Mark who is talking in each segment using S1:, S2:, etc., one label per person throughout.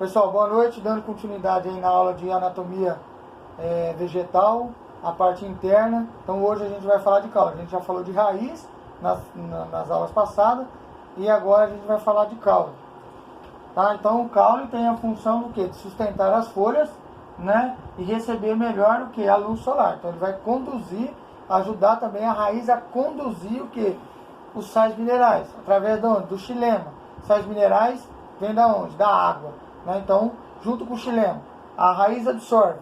S1: Pessoal, boa noite, dando continuidade aí na aula de anatomia vegetal, a parte interna. Então hoje a gente vai falar de caule. A gente já falou de raiz nas aulas passadas e agora a gente vai falar de caule. Tá? Então o caule tem a função do quê? De sustentar as folhas, né? E receber melhor o que? A luz solar. Então ele vai conduzir, ajudar também a raiz a conduzir o que? Os sais minerais, através do xilema. Sais minerais vem da onde? Da água. Né? Então, junto com o xilema, a raiz absorve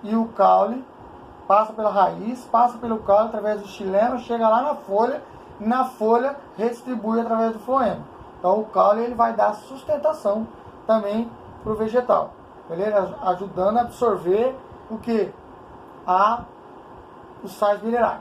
S1: e o caule passa pela raiz, passa pelo caule através do xilema, chega lá na folha, e na folha redistribui através do floema. Então o caule ele vai dar sustentação também para o vegetal, beleza? Ajudando a absorver o que? Os sais minerais.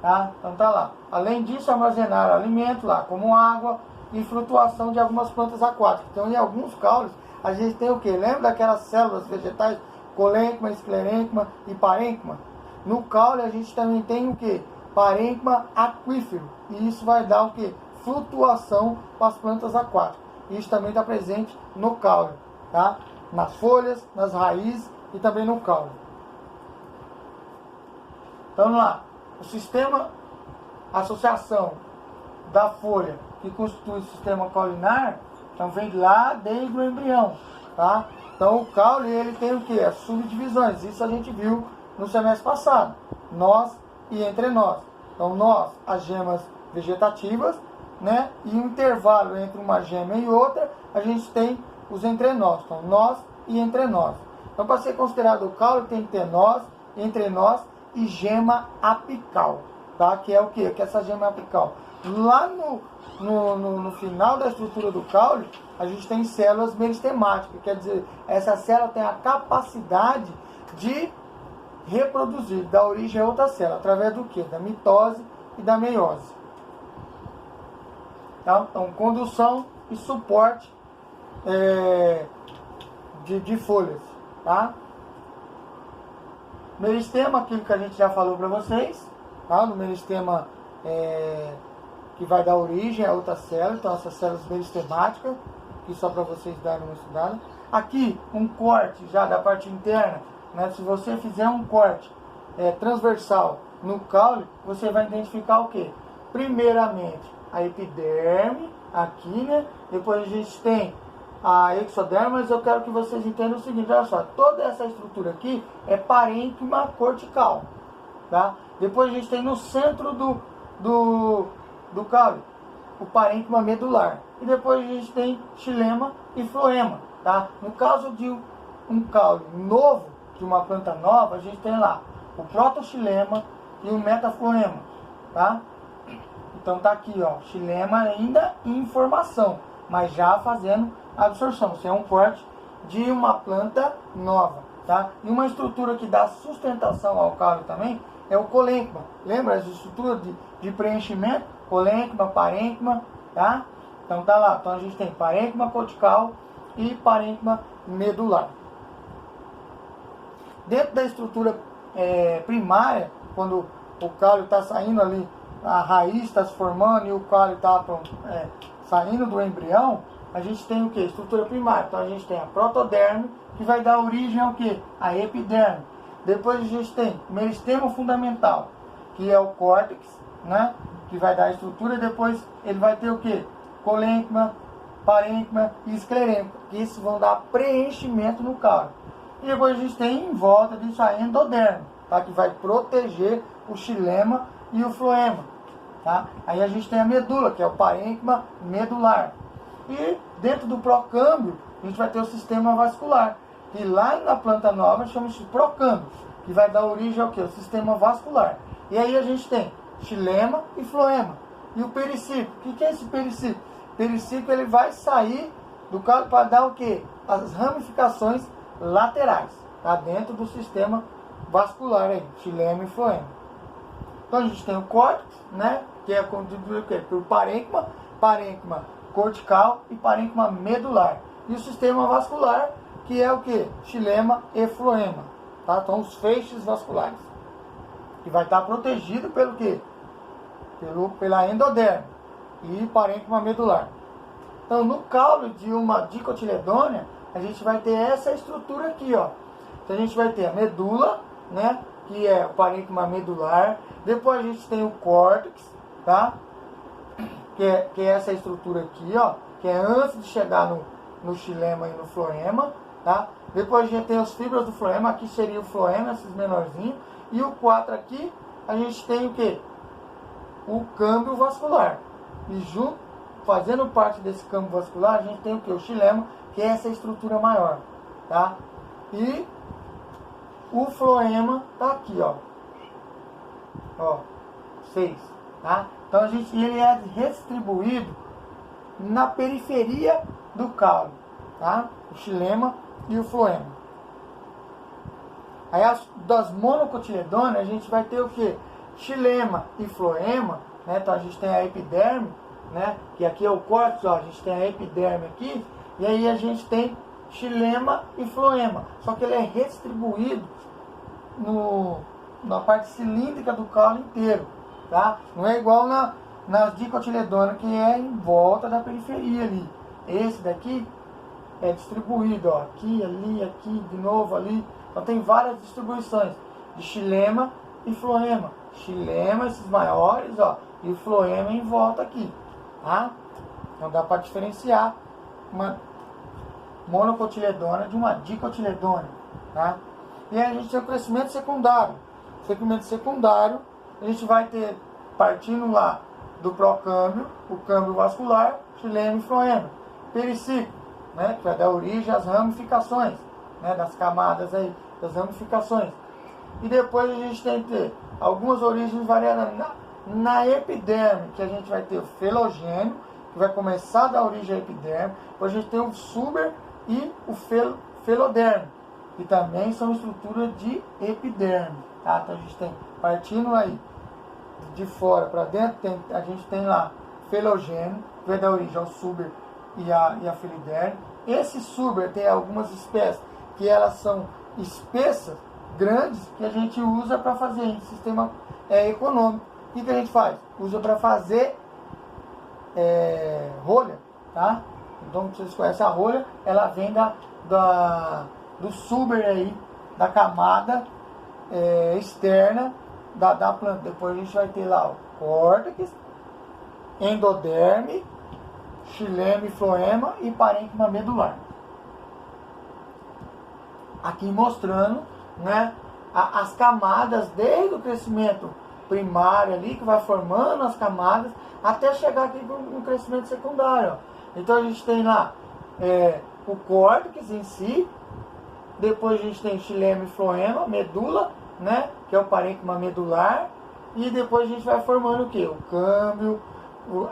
S1: Tá? Então tá lá. Além disso, armazenar alimento lá, como água e flutuação de algumas plantas aquáticas. Então em alguns caules a gente tem o que? Lembra daquelas células vegetais? Colênquima, esclerênquima e parênquima. No caule a gente também tem o que? Parênquima aquífero. E isso vai dar o que? Flutuação para as plantas aquáticas. Isso também está presente no caule. Tá? Nas folhas, nas raízes e também no caule. Então vamos lá. O sistema, a associação da folha que constitui o sistema caulinar, então vem lá desde o embrião, tá? Então o caule ele tem o que? As subdivisões. Isso a gente viu no semestre passado. Nós e entre nós. Então nós, as gemas vegetativas, né? E o intervalo entre uma gema e outra, a gente tem os entrenós. Então nós e entre nós. Então para ser considerado o caule tem que ter nós, entre nós e gema apical, tá? Que é o que? Que é essa gema apical. Lá no final da estrutura do caule, a gente tem células meristemáticas, quer dizer, essa célula tem a capacidade de reproduzir, dar origem a outra célula, através do que? Da mitose e da meiose. Tá? Então, condução e suporte de folhas. Tá? Meristema, aquilo que a gente já falou para vocês, tá? No meristema que vai dar origem a outra célula, então essas células meristemáticas, aqui só para vocês darem uma estudada. Aqui, um corte já da parte interna, né? Se você fizer um corte transversal no caule, você vai identificar o que? Primeiramente, a epiderme, aqui, né? Depois a gente tem a exoderme, mas eu quero que vocês entendam o seguinte, olha só, toda essa estrutura aqui é parênquima cortical, tá? Depois a gente tem no centro do caule o parênquima medular, e depois a gente tem xilema e floema, tá? No caso de um caule novo, de uma planta nova, a gente tem lá o protoxilema e o metafloema, tá? Então tá aqui, ó, xilema ainda em formação, mas já fazendo absorção. Isso é um corte de uma planta nova, tá? E uma estrutura que dá sustentação ao caule também é o colênquima. Lembra as estruturas de preenchimento? Colênquima, parênquima, tá? Então tá lá. Então a gente tem parênquima cortical e parênquima medular. Dentro da estrutura primária, quando o caule está saindo ali, a raiz está se formando e o caule está saindo do embrião, a gente tem o que? Estrutura primária. Então a gente tem a protoderme, que vai dar origem ao que? A epiderme. Depois a gente tem o meristema fundamental, que é o córtex, né? Que vai dar a estrutura. Depois ele vai ter o que? Colênquima, parênquima e esclerênquima, que esses vão dar preenchimento no caule. E depois a gente tem em volta disso a endoderme, tá? Que vai proteger o xilema e o floema, tá? Aí a gente tem a medula, que é o parênquima medular. E dentro do procâmbio, a gente vai ter o sistema vascular, que lá na planta nova chama-se procâmbio, que vai dar origem ao que? O sistema vascular. E aí a gente tem xilema e floema. E o periciclo. O que é esse periciclo? O periciclo ele vai sair do caule para dar o que? As ramificações laterais, tá? Dentro do sistema vascular aí, xilema e floema. Então a gente tem o córtex, né? Que é constituído por parênquima, parênquima cortical e parênquima medular. E o sistema vascular, que é o que? Xilema e floema. Tá? Então os feixes vasculares. Que vai estar protegido pelo que? Pela endoderme e parênquima medular. Então no caule de uma dicotiledônia, a gente vai ter essa estrutura aqui, ó. Então a gente vai ter a medula, né, que é o parênquima medular. Depois a gente tem o córtex, tá? Que é essa estrutura aqui, ó, que é antes de chegar no xilema e no floema, tá? Depois a gente tem os fibras do floema, aqui seria o floema, esses menorzinhos. E o 4 aqui, a gente tem o quê? O câmbio vascular. E junto, fazendo parte desse câmbio vascular, a gente tem o quê? O xilema, que é essa estrutura maior, tá? E o floema tá aqui, ó. Ó, 6, tá? Então ele é distribuído na periferia do caule, tá? O xilema e o floema. Aí das monocotiledôneas a gente vai ter o que? Xilema e floema, né? Então a gente tem a epiderme, né? Que aqui é o córtex, ó, a gente tem a epiderme aqui, e aí a gente tem xilema e floema. Só que ele é distribuído na parte cilíndrica do caule inteiro, tá? Não é igual nas dicotiledôneas, que é em volta da periferia ali. Esse daqui é distribuído, ó, aqui, ali, aqui, de novo, ali. Então tem várias distribuições de xilema e floema. Xilema, esses maiores, ó, e o floema em volta aqui, tá? Então dá para diferenciar uma monocotiledônea de uma dicotiledônea, tá? E aí a gente tem o crescimento secundário. O crescimento secundário, a gente vai ter, partindo lá do procâmbio, o câmbio vascular, xilema e floema. Periciclo, né, que vai dar origem às ramificações, né, das camadas aí, das ramificações. E depois a gente tem que ter algumas origens variadas na epiderme, que a gente vai ter o felogênio, que vai começar a dar origem à epiderme. Depois a gente tem o suber e o feloderme, que também são estruturas de epiderme, tá? Então a gente tem, partindo aí de fora para dentro, a gente tem lá felogênio, que vai dar origem ao suber e a feliderme. Esse suber tem algumas espécies que elas são espessas, grandes, que a gente usa para fazer em sistema econômico. O que a gente faz? Usa para fazer rolha, tá? Então vocês conhecem a rolha, ela vem do suber aí, da camada externa da planta. Depois a gente vai ter lá o córtex, endoderme, xilema e floema e parênquima medular. Aqui mostrando, né, as camadas desde o crescimento primário ali, que vai formando as camadas, até chegar aqui no crescimento secundário. Ó. Então a gente tem lá o córtex em si, depois a gente tem xilema e floema, medula, né, que é o parênquima medular, e depois a gente vai formando o que? O câmbio,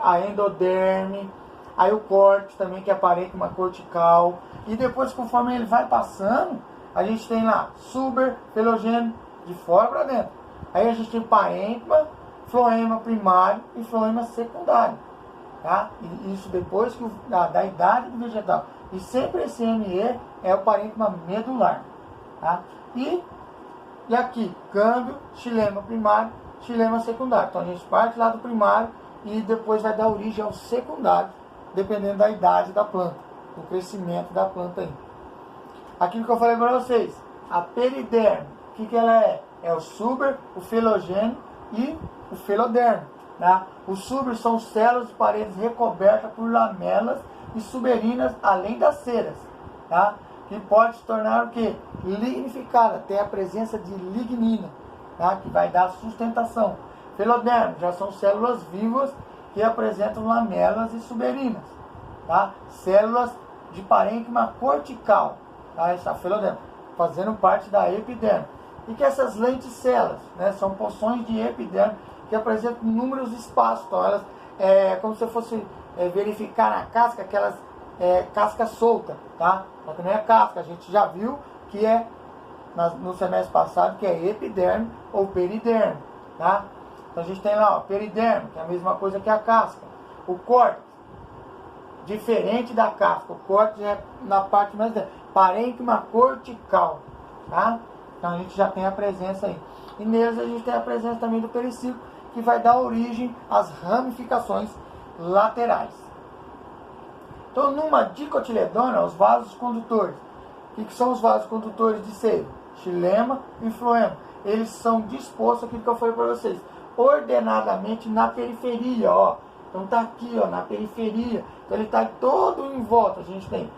S1: a endoderme, aí o córtex também, que é a parênquima cortical, e depois, conforme ele vai passando, a gente tem lá suber, felogênio, de fora para dentro. Aí a gente tem parênquima, floema primário e floema secundário, tá? E isso depois da idade do vegetal. E sempre esse ME é o parênquima medular, tá? E aqui, câmbio, xilema primário, xilema secundário. Então a gente parte lá do primário e depois vai dar origem ao secundário, dependendo da idade da planta, do crescimento da planta aí. Aquilo que eu falei para vocês, a periderme, o que ela é? É o suber, o felogênio e o feloderme. Tá? Os suber são células de paredes recobertas por lamelas e suberinas, além das ceras, tá? Que pode se tornar o quê? Lignificada, tem a presença de lignina, tá? Que vai dar sustentação. Feloderme já são células vivas que apresentam lamelas e suberinas, tá? Células de parênquima cortical, tá? Essa feloderme, fazendo parte da epiderme. E que essas lenticelas, né, são porções de epiderme que apresentam inúmeros espaços. Então elas, como se fosse verificar na casca, aquelas casca solta, tá? Só que não é casca, a gente já viu que é no semestre passado, que é epiderme ou periderme, tá? Então a gente tem lá, ó, periderme, que é a mesma coisa que a casca. O córtex, diferente da casca, o córtex é na parte mais dentro, parênquima cortical, tá? Então a gente já tem a presença aí. E neles a gente tem a presença também do periciclo, que vai dar origem às ramificações laterais. Então, numa dicotiledônia, os vasos condutores. O que são os vasos condutores de seiva? Xilema e floema. Eles são dispostos, aquilo que eu falei para vocês, ordenadamente na periferia, ó. Então tá aqui, ó, na periferia. Então ele está todo em volta. A gente tem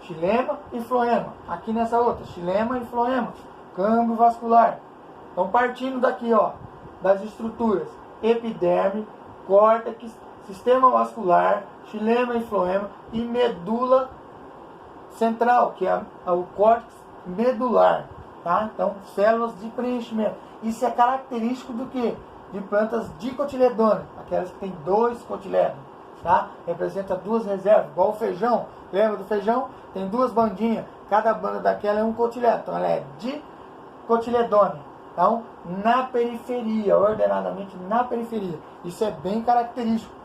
S1: xilema e floema. Aqui nessa outra, xilema e floema. Câmbio vascular. Então partindo daqui, ó, das estruturas epiderme, córtex, sistema vascular, xilema e floema e medula central, que é o córtex medular, tá? Então, células de preenchimento. Isso é característico do que? De plantas dicotiledôneas, aquelas que têm 2 cotilédonos, tá? Representa 2 reservas, igual o feijão. Lembra do feijão? Tem 2 bandinhas, cada banda daquela é um cotilédono, então ela é dicotiledônea. Então, na periferia, ordenadamente na periferia. Isso é bem característico,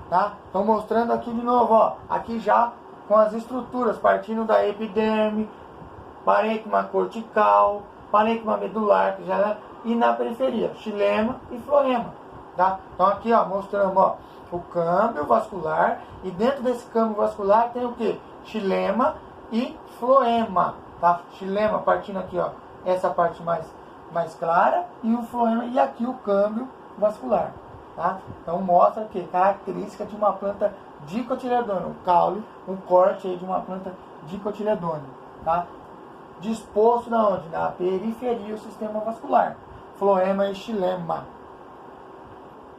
S1: tá? Então, mostrando aqui de novo, ó, aqui já com as estruturas, partindo da epiderme, parênquima cortical, parênquima medular, que já, e na periferia, xilema e floema, tá? Então aqui, ó, mostramos, ó, o câmbio vascular, e dentro desse câmbio vascular tem o que? Xilema e floema, tá? Xilema partindo aqui, ó, essa parte mais clara, e o floema, e aqui o câmbio vascular, tá? Então mostra que característica de uma planta dicotiledônea, um caule, um corte aí de uma planta dicotiledônea, tá? Disposto na onde? Na periferia, o sistema vascular, floema e xilema,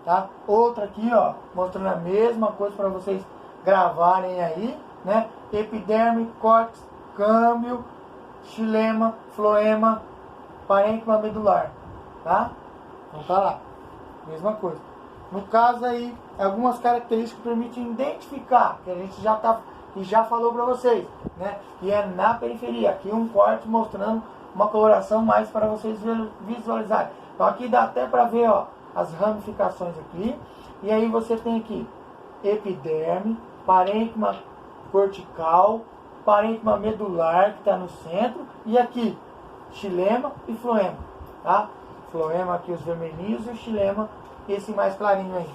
S1: tá? Outra aqui, ó, mostrando a mesma coisa para vocês gravarem aí, né? Epiderme, córtex, câmbio, xilema, floema, parênquima medular, tá? Então tá lá, mesma coisa. No caso aí, algumas características que permitem identificar, que a gente já falou para vocês, né? Que é na periferia. Aqui um corte mostrando uma coloração mais para vocês visualizarem. Então aqui dá até para ver, ó, as ramificações aqui. E aí você tem aqui epiderme, parênquima cortical, parênquima medular que está no centro, e aqui xilema e floema, tá? Floema aqui os vermelhinhos e o xilema esse mais clarinho aí,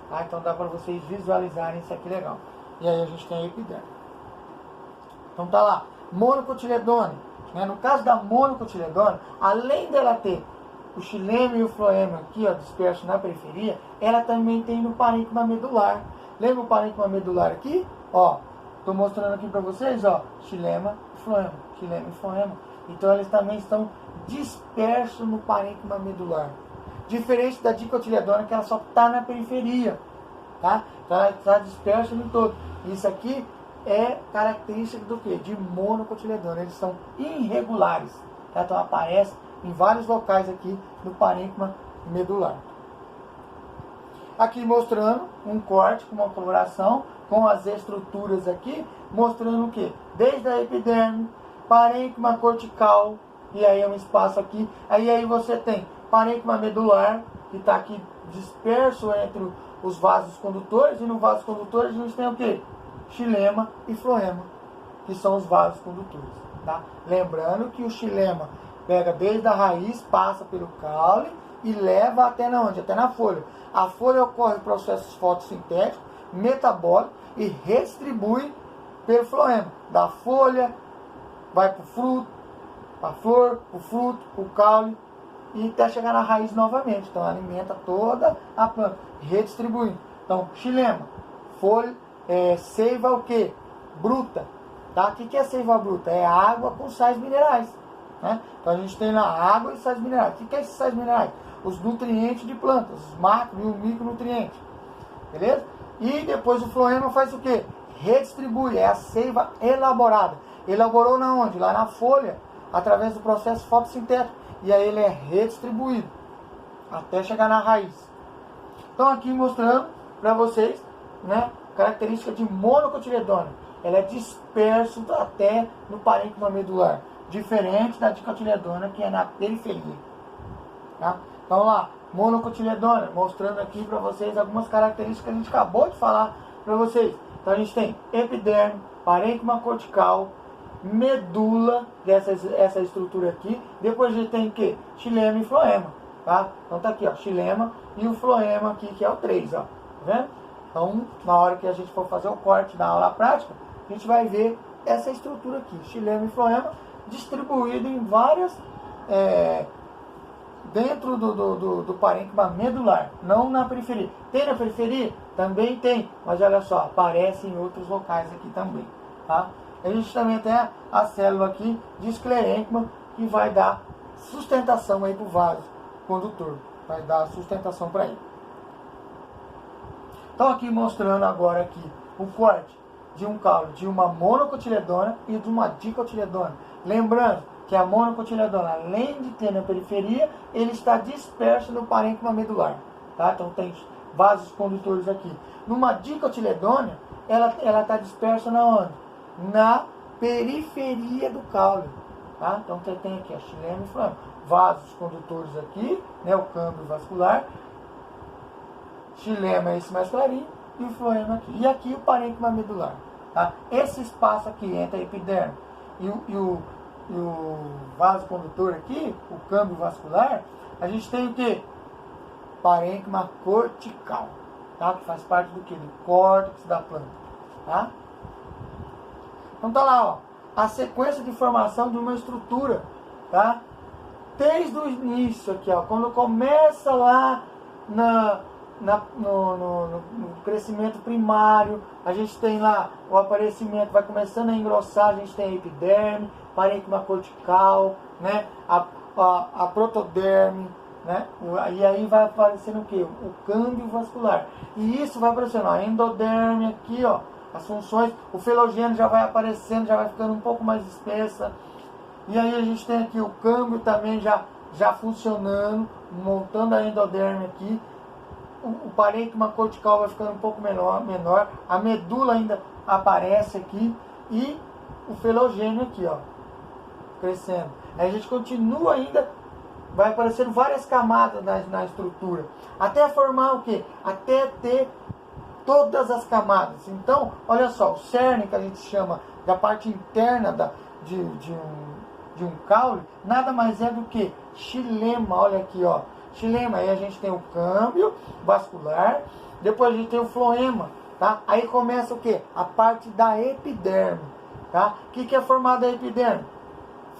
S1: tá? Então dá para vocês visualizarem isso aqui legal. E aí a gente tem a epiderme. Então tá lá, monocotiledônea, né? No caso da monocotiledônea, além dela ter o xilema e o floema aqui, ó, disperso na periferia, ela também tem no parênquima medular. Lembra o parênquima medular aqui? Ó, tô mostrando aqui para vocês, ó, xilema e floema, xilema e floema. Então eles também estão dispersos no parênquima medular. Diferente da dicotiledônea, que ela só está na periferia, tá? Então ela está dispersa em todo. Isso aqui é característica do que? De monocotiledônea. Eles são irregulares, tá? Então aparece em vários locais aqui no parênquima medular. Aqui mostrando um corte com uma coloração, com as estruturas aqui, mostrando o que? Desde a epiderme, parênquima cortical, e aí é um espaço aqui, aí você tem parênquima medular, que está aqui disperso entre os vasos condutores, e no vaso condutor a gente tem o que? Xilema e floema, que são os vasos condutores, tá? Lembrando que o xilema pega desde a raiz, passa pelo caule e leva até na onde? Até na folha. A folha ocorre processos fotossintéticos, metabólicos e redistribui pelo floema. Da folha vai para o fruto, para a flor, para o fruto, para o caule e até chegar na raiz novamente. Então alimenta toda a planta, redistribuindo. Então, xilema, folha, seiva o que? Bruta. Tá? O que é seiva bruta? É água com sais minerais. Né? Então a gente tem lá água e sais minerais. O que é esses sais minerais? Os nutrientes de plantas, os macro e os micronutrientes. Beleza? E depois o floema faz o que? Redistribui, é a seiva elaborada. Elaborou na onde? Lá na folha, através do processo fotossintético. E aí ele é redistribuído até chegar na raiz. Então aqui mostrando para vocês, né, característica de monocotiledônea. Ela é disperso até no parênquima medular, diferente da dicotiledônea, que é na periferia. Tá? Então lá, monocotiledônea, mostrando aqui para vocês algumas características que a gente acabou de falar para vocês. Então a gente tem epiderme, parênquima cortical, medula, essa estrutura aqui. Depois a gente tem o que? Xilema e floema, tá? Então tá aqui, ó, xilema e o floema aqui, que é o 3, ó. Tá vendo? Então, na hora que a gente for fazer o corte da aula prática, a gente vai ver essa estrutura aqui, xilema e floema, distribuído em várias, dentro do parênquima medular, não na periferia. Tem na periferia? Também tem, mas olha só, aparece em outros locais aqui também, tá? A gente também tem a célula aqui de esclerênquima, que vai dar sustentação aí para o vaso condutor, vai dar sustentação para ele. Então aqui mostrando agora aqui o corte de um caule de uma monocotiledônia e de uma dicotiledônia. Lembrando que a monocotiledônia, além de ter na periferia, ele está disperso no parênquima medular, tá? Então tem vasos condutores aqui. Numa dicotiledônia, ela está dispersa na onde? Na periferia do caule, tá? Então você tem aqui a xilema e floema, vasos condutores aqui, né, o câmbio vascular, xilema é esse mais clarinho e o floema aqui. E aqui o parênquima medular, tá? Esse espaço aqui entre a epiderme e o vaso condutor aqui, o câmbio vascular, a gente tem o que? Parênquima cortical, tá? Que faz parte do que? Do córtex da planta, tá? Então tá lá, ó, a sequência de formação de uma estrutura, tá? Desde o início aqui, ó, quando começa lá no crescimento primário, a gente tem lá o aparecimento, vai começando a engrossar, a gente tem a epiderme, parênquima cortical, né? A protoderme, né? E aí vai aparecendo o que? O câmbio vascular. E isso vai aparecendo, ó, a endoderme aqui, ó, as funções, o felogênio já vai aparecendo, já vai ficando um pouco mais espessa. E aí a gente tem aqui o câmbio também já funcionando, montando a endoderme aqui. O parênquima cortical vai ficando um pouco menor, a medula ainda aparece aqui e o felogênio aqui, ó, crescendo. Aí a gente continua ainda, vai aparecendo várias camadas na estrutura, até formar o quê? Até ter todas as camadas. Então, olha só, o cerne que a gente chama da parte interna de um caule, nada mais é do que xilema, olha aqui, ó. Xilema, aí a gente tem o câmbio vascular, depois a gente tem o floema, tá? Aí começa o que? A parte da epiderme, tá? O que é formada a epiderme?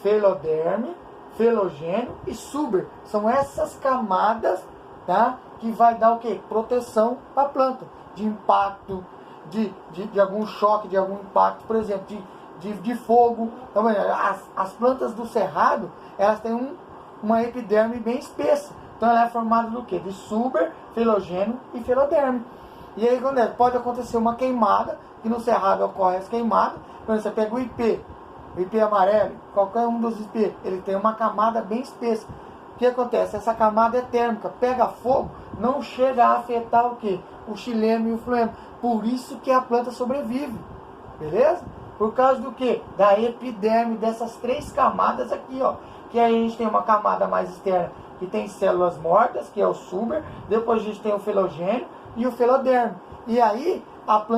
S1: Feloderme, felogênio e suber. São essas camadas, tá? Que vai dar o que? Proteção para a planta, de impacto, de algum choque, de algum impacto, por exemplo, de fogo. Então, as plantas do cerrado, elas têm uma epiderme bem espessa. Então ela é formada do quê? De suber, felogênio e feloderme. E aí quando pode acontecer uma queimada, que no cerrado ocorre essa queimada, quando você pega o IP amarelo, qualquer um dos IP, ele tem uma camada bem espessa. O que acontece? Essa camada é térmica, pega fogo, não chega a afetar o quê? O xilema e o floema. Por isso que a planta sobrevive, beleza? Por causa do quê? Da epiderme, dessas três camadas aqui, ó. Que aí a gente tem uma camada mais externa, que tem células mortas, que é o suber, depois a gente tem o felogênio e o feloderme. E aí a planta